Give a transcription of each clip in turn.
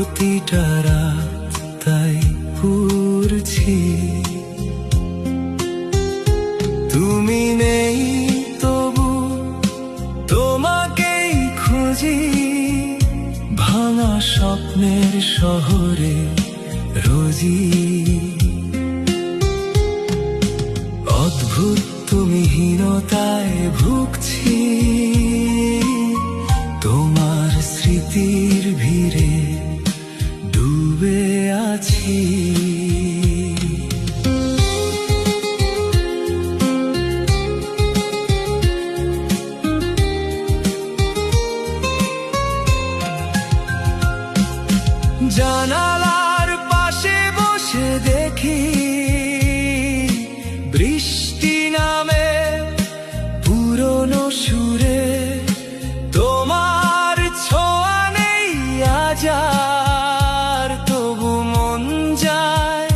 প্রতিটা রাত তাই পুরছি। তুমি নেই তবু তোমাকেই খুঁজি, ভাঙা স্বপ্নের শহরে রোজি। অদ্ভুত তুমি হীনতায় ভুগছি, তোমার স্মৃতির ভিড়ে ডুবে আছি। জানালার পাশে বসে দেখি বৃষ্টি নামে পুরনো সুরে, তোমার ছোঁয়া নেই আজ আর, তবু মন যায়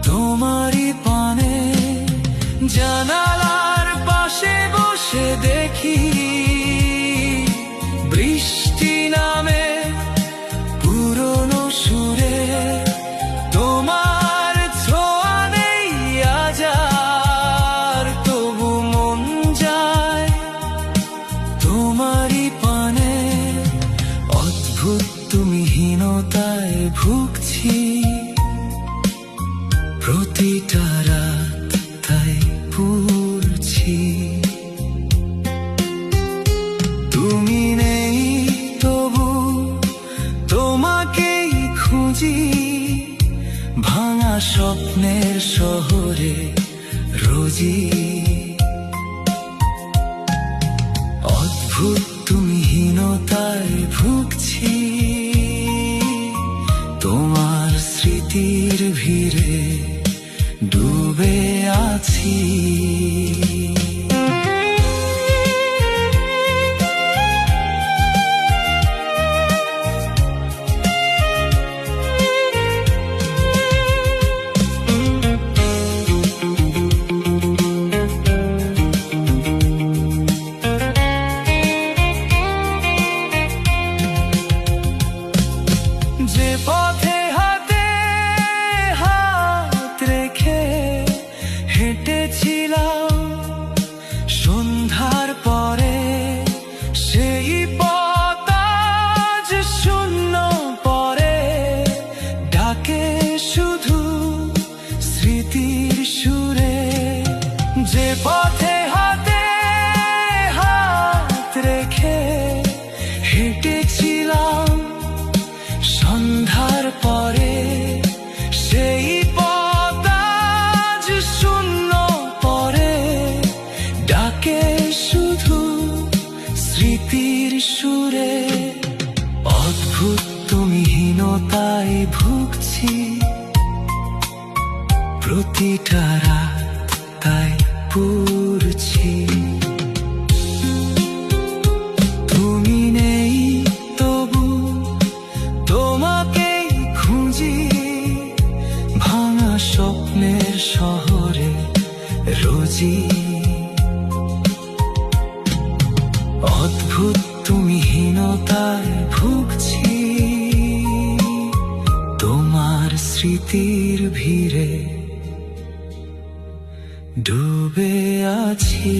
তোমারই পানে। জানালার পাশে বসে দেখি বৃষ্টি নামে পুরনো সুরে, তোমার ছোঁয়া নেই আজ আর, তবু মন যায় তোমারই পানে। অদ্ভুত তুমি হীনতায় ভুগছি, প্রতিটা রাত তাই পুরছি। তুমি নেই তবু তোমাকেই খুঁজি, ভাঙা স্বপ্নের শহরে রোজি। অদ্ভুত তুমি হীনতায় ভুগছি, তোমার স্মৃতির ভিড়ে ডুবে আছি। যে পথে হাতে হাত রেখে হেঁটেছিলাম সন্ধ্যার পরে, সেই পথ আজ শূন্য পরে, ডাকে শুধু স্মৃতির সুরে। যে পথে হাতে হাত রেখে হেঁটেছিলাম সন্ধ্যার পরে, সেই পথ আজ শূন্য পরে, ডাকে শুধু স্মৃতির সুরে। অদ্ভুত তুমি হীনতায় ভুগছি, প্রতিটা রাত তাই পুরছি। তুমি নেই তবু তোমাকেই খুঁজি, ভাঙা স্বপ্নের শহরে রোজি। অদ্ভুত তুমি হীনতায় ভুগছি, তোমার স্মৃতির ভিড়ে ডুবে আছি।